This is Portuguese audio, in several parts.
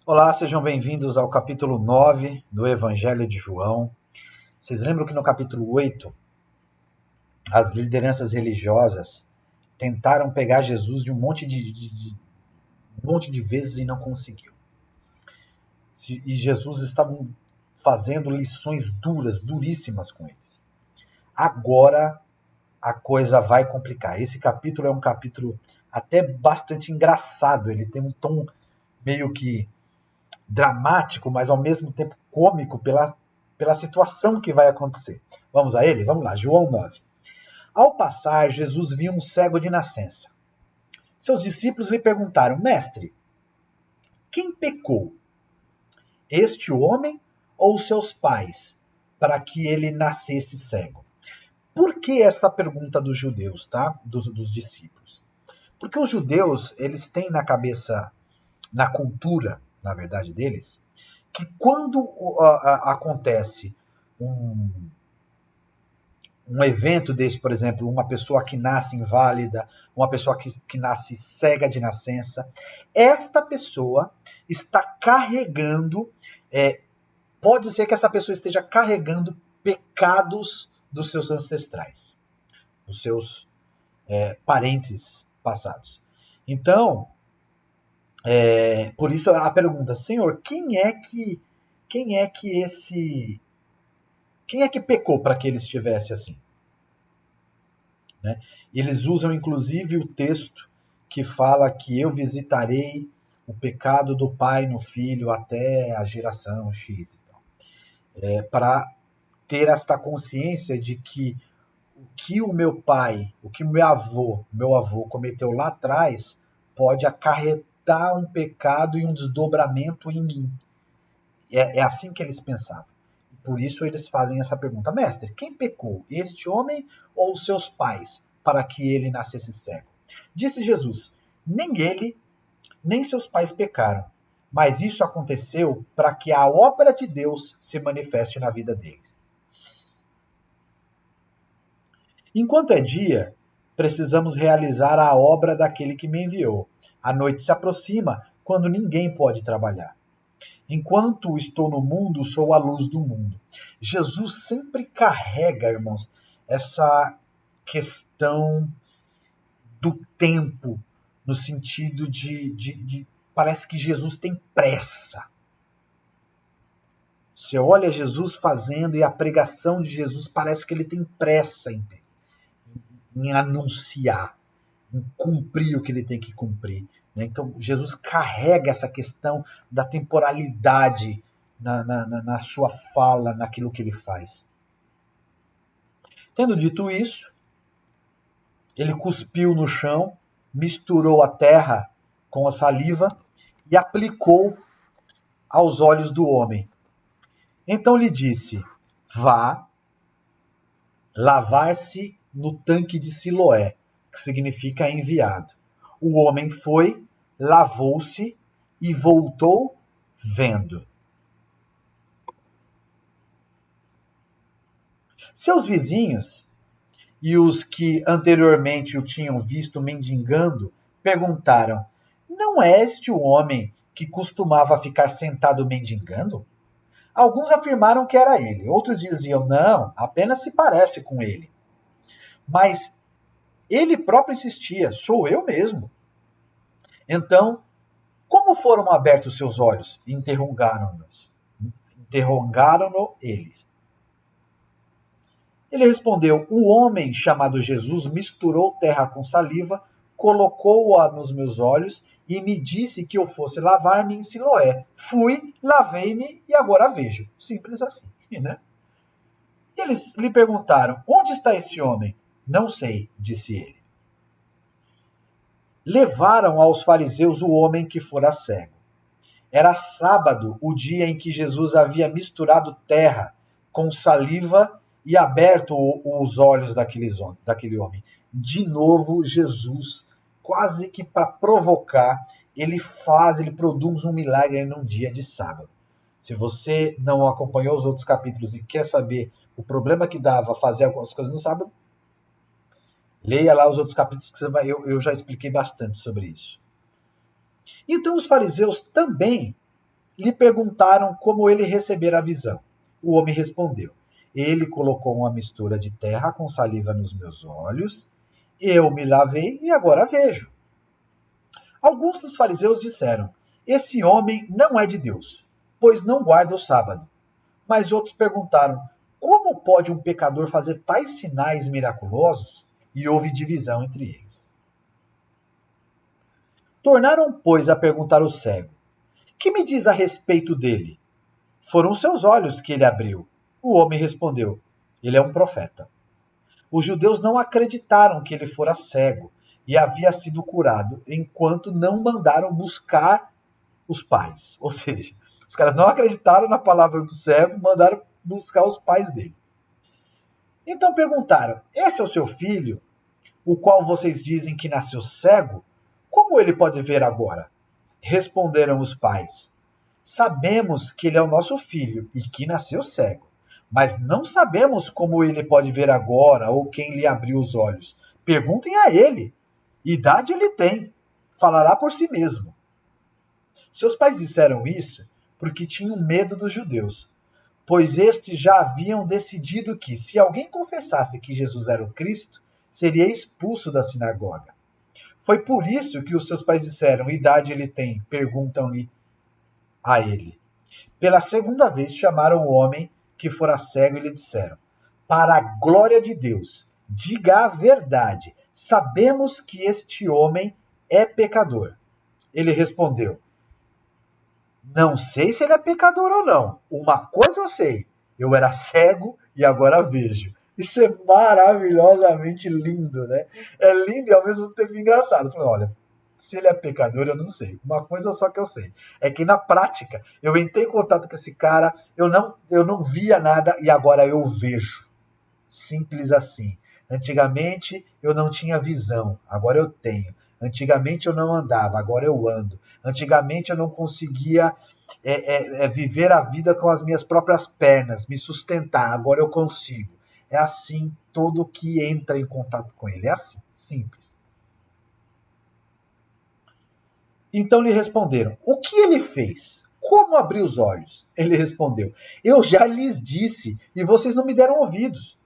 Olá, sejam bem-vindos ao capítulo 9 do Evangelho de João. Vocês lembram que no capítulo 8, as lideranças religiosas tentaram pegar Jesus de um monte de vezes e não conseguiu. E Jesus estava fazendo lições duras, duríssimas com eles. Agora a coisa vai complicar. Esse capítulo é um capítulo até bastante engraçado. Ele tem um tom meio que dramático, mas ao mesmo tempo cômico pela situação que vai acontecer. Vamos a ele? Vamos lá, João 9. Ao passar, Jesus viu um cego de nascença. Seus discípulos lhe perguntaram: Mestre, quem pecou? Este homem ou seus pais, para que ele nascesse cego? Por que essa pergunta dos judeus, tá? Dos discípulos? Porque os judeus, eles têm na cabeça, na cultura, na verdade deles, que quando acontece um, um evento desse, por exemplo, uma pessoa que nasce inválida, uma pessoa que nasce cega de nascença, esta pessoa está carregando, pode ser que essa pessoa esteja carregando pecados dos seus ancestrais, dos seus parentes passados. Então, por isso a pergunta, Senhor, quem é que pecou para que ele estivesse assim? Né? Eles usam inclusive o texto que fala que eu visitarei o pecado do pai no filho até a geração X. Para ter esta consciência de que o que o meu pai, o que meu avô cometeu lá atrás, pode acarretar um pecado e um desdobramento em mim. É assim que eles pensavam. Por isso eles fazem essa pergunta: Mestre, quem pecou, este homem ou seus pais, para que ele nascesse cego? Disse Jesus: nem ele, nem seus pais pecaram, mas isso aconteceu para que a obra de Deus se manifeste na vida deles. Enquanto é dia, precisamos realizar a obra daquele que me enviou. A noite se aproxima, quando ninguém pode trabalhar. Enquanto estou no mundo, sou a luz do mundo. Jesus sempre carrega, irmãos, essa questão do tempo, no sentido de parece que Jesus tem pressa. Você olha Jesus fazendo e a pregação de Jesus parece que ele tem pressa em anunciar, em cumprir o que ele tem que cumprir. Né? Então, Jesus carrega essa questão da temporalidade na sua fala, naquilo que ele faz. Tendo dito isso, ele cuspiu no chão, misturou a terra com a saliva e aplicou aos olhos do homem. Então lhe disse: vá lavar-se no tanque de Siloé, que significa enviado. O homem foi, lavou-se e voltou vendo. Seus vizinhos e os que anteriormente o tinham visto mendigando perguntaram: não é este o homem que costumava ficar sentado mendigando? Alguns afirmaram que era ele, outros diziam: não, apenas se parece com ele. Mas ele próprio insistia: sou eu mesmo. Então, como foram abertos seus olhos? Interrogaram-nos. Interrogaram-no eles. Ele respondeu: um homem chamado Jesus misturou terra com saliva, colocou-a nos meus olhos e me disse que eu fosse lavar-me em Siloé. Fui, lavei-me e agora vejo. Simples assim, né? E eles lhe perguntaram: onde está esse homem? Não sei, disse ele. Levaram aos fariseus o homem que fora cego. Era sábado, o dia em que Jesus havia misturado terra com saliva e aberto os olhos daquele homem. De novo, Jesus, quase que para provocar, ele produz um milagre num dia de sábado. Se você não acompanhou os outros capítulos e quer saber o problema que dava fazer algumas coisas no sábado, leia lá os outros capítulos que eu já expliquei bastante sobre isso. Então os fariseus também Lhe perguntaram como ele recebera a visão. O homem respondeu: Ele colocou uma mistura de terra com saliva nos meus olhos, eu me lavei e agora vejo. Alguns dos fariseus disseram: Esse homem não é de Deus, pois não guarda o sábado. Mas outros perguntaram: Como pode um pecador fazer tais sinais miraculosos? E houve divisão entre eles. Tornaram, pois, a perguntar o cego: Que me diz a respeito dele? Foram seus olhos que ele abriu. O homem respondeu: Ele é um profeta. Os judeus não acreditaram que ele fora cego e havia sido curado, enquanto não mandaram buscar os pais. Ou seja, os caras não acreditaram na palavra do cego, mandaram buscar os pais dele. Então perguntaram: Esse é o seu filho, o qual vocês dizem que nasceu cego? Como ele pode ver agora? Responderam os pais: Sabemos que ele é o nosso filho e que nasceu cego, mas não sabemos como ele pode ver agora ou quem lhe abriu os olhos. Perguntem a ele. Idade ele tem, falará por si mesmo. Seus pais disseram isso porque tinham medo dos judeus, pois estes já haviam decidido que, se alguém confessasse que Jesus era o Cristo, seria expulso da sinagoga. Foi por isso que os seus pais disseram: Idade ele tem, perguntam-lhe a ele. Pela segunda vez chamaram o homem que fora cego e lhe disseram: Para a glória de Deus, diga a verdade. Sabemos que este homem é pecador. Ele respondeu: Não sei se ele é pecador ou não. Uma coisa eu sei: eu era cego e agora vejo. Isso é maravilhosamente lindo, né? É lindo e ao mesmo tempo engraçado. Falei, olha, se ele é pecador, eu não sei. Uma coisa só que eu sei é que na prática eu entrei em contato com esse cara, eu não via nada e agora eu vejo. Simples assim. Antigamente eu não tinha visão, agora eu tenho. Antigamente eu não andava, agora eu ando. Antigamente eu não conseguia viver a vida com as minhas próprias pernas, me sustentar, agora eu consigo. É assim todo que entra em contato com ele. É assim, simples. Então lhe responderam: O que ele fez? Como abriu os olhos? Ele respondeu: Eu já lhes disse e vocês não me deram ouvidos.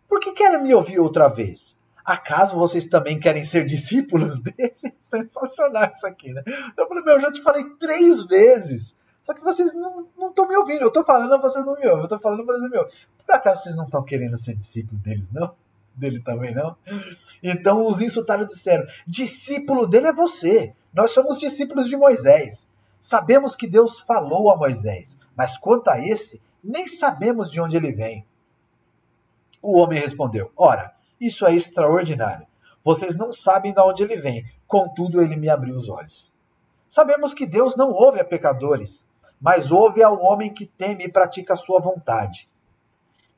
Por que querem me ouvir outra vez? Acaso vocês também querem ser discípulos dele? Sensacional isso aqui, né? Eu falei: eu já te falei 3 vezes. Só que vocês não estão me ouvindo. Eu estou falando, vocês não me ouvem. Eu estou falando, vocês não me ouvem. Por acaso vocês não estão querendo ser discípulo deles, não? Dele também, não? Então os insultaram e disseram: Discípulo dele é você. Nós somos discípulos de Moisés. Sabemos que Deus falou a Moisés, mas quanto a esse, nem sabemos de onde ele vem. O homem respondeu: Ora, isso é extraordinário. Vocês não sabem de onde ele vem, contudo ele me abriu os olhos. Sabemos que Deus não ouve a pecadores, mas ouve ao homem que teme e pratica a sua vontade.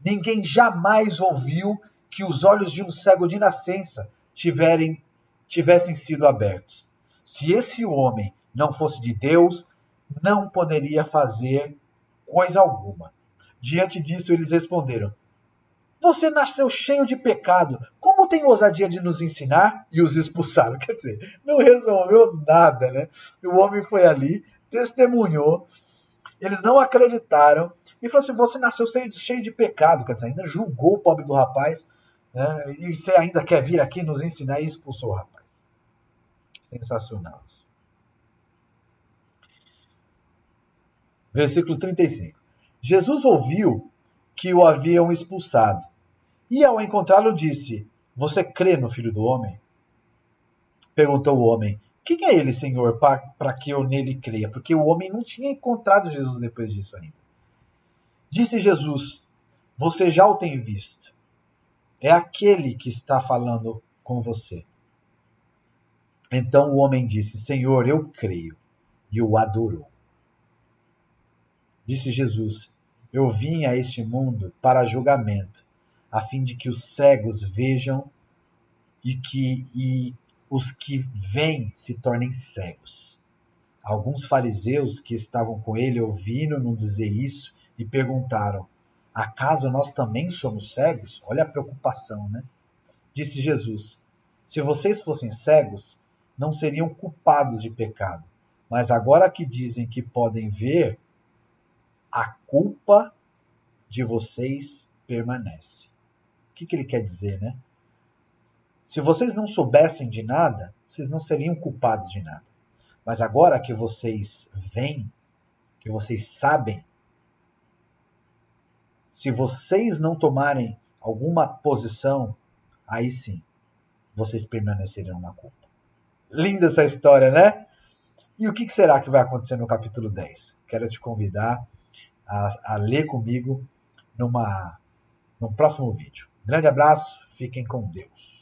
Ninguém jamais ouviu que os olhos de um cego de nascença tivessem sido abertos. Se esse homem não fosse de Deus, não poderia fazer coisa alguma. Diante disso, eles responderam: Você nasceu cheio de pecado. Como tem ousadia de nos ensinar? E os expulsaram. Quer dizer, não resolveu nada, né? O homem foi ali, testemunhou, eles não acreditaram e falou assim: Você nasceu cheio de pecado. Quer dizer, ainda julgou o pobre do rapaz, né? E você ainda quer vir aqui nos ensinar e expulsou o rapaz. Sensacional. Versículo 35. Jesus ouviu que o haviam expulsado e, ao encontrá-lo, disse: Você crê no Filho do Homem? Perguntou o homem: Quem é ele, Senhor, para que eu nele creia? Porque o homem não tinha encontrado Jesus depois disso ainda. Disse Jesus: Você já o tem visto. É aquele que está falando com você. Então o homem disse: Senhor, eu creio. E o adorou. Disse Jesus: Eu vim a este mundo para julgamento, a fim de que os cegos vejam e os que veem se tornem cegos. Alguns fariseus que estavam com ele ouviram-no dizer isso e perguntaram: Acaso nós também somos cegos? Olha a preocupação, né? Disse Jesus: Se vocês fossem cegos, não seriam culpados de pecado, Mas agora que dizem que podem ver, a culpa de vocês permanece. O que ele quer dizer, né? Se vocês não soubessem de nada, vocês não seriam culpados de nada. Mas agora que vocês veem, que vocês sabem, se vocês não tomarem alguma posição, aí sim, vocês permanecerão na culpa. Linda essa história, né? E o que será que vai acontecer no capítulo 10? Quero te convidar a ler comigo num próximo vídeo. Grande abraço, fiquem com Deus.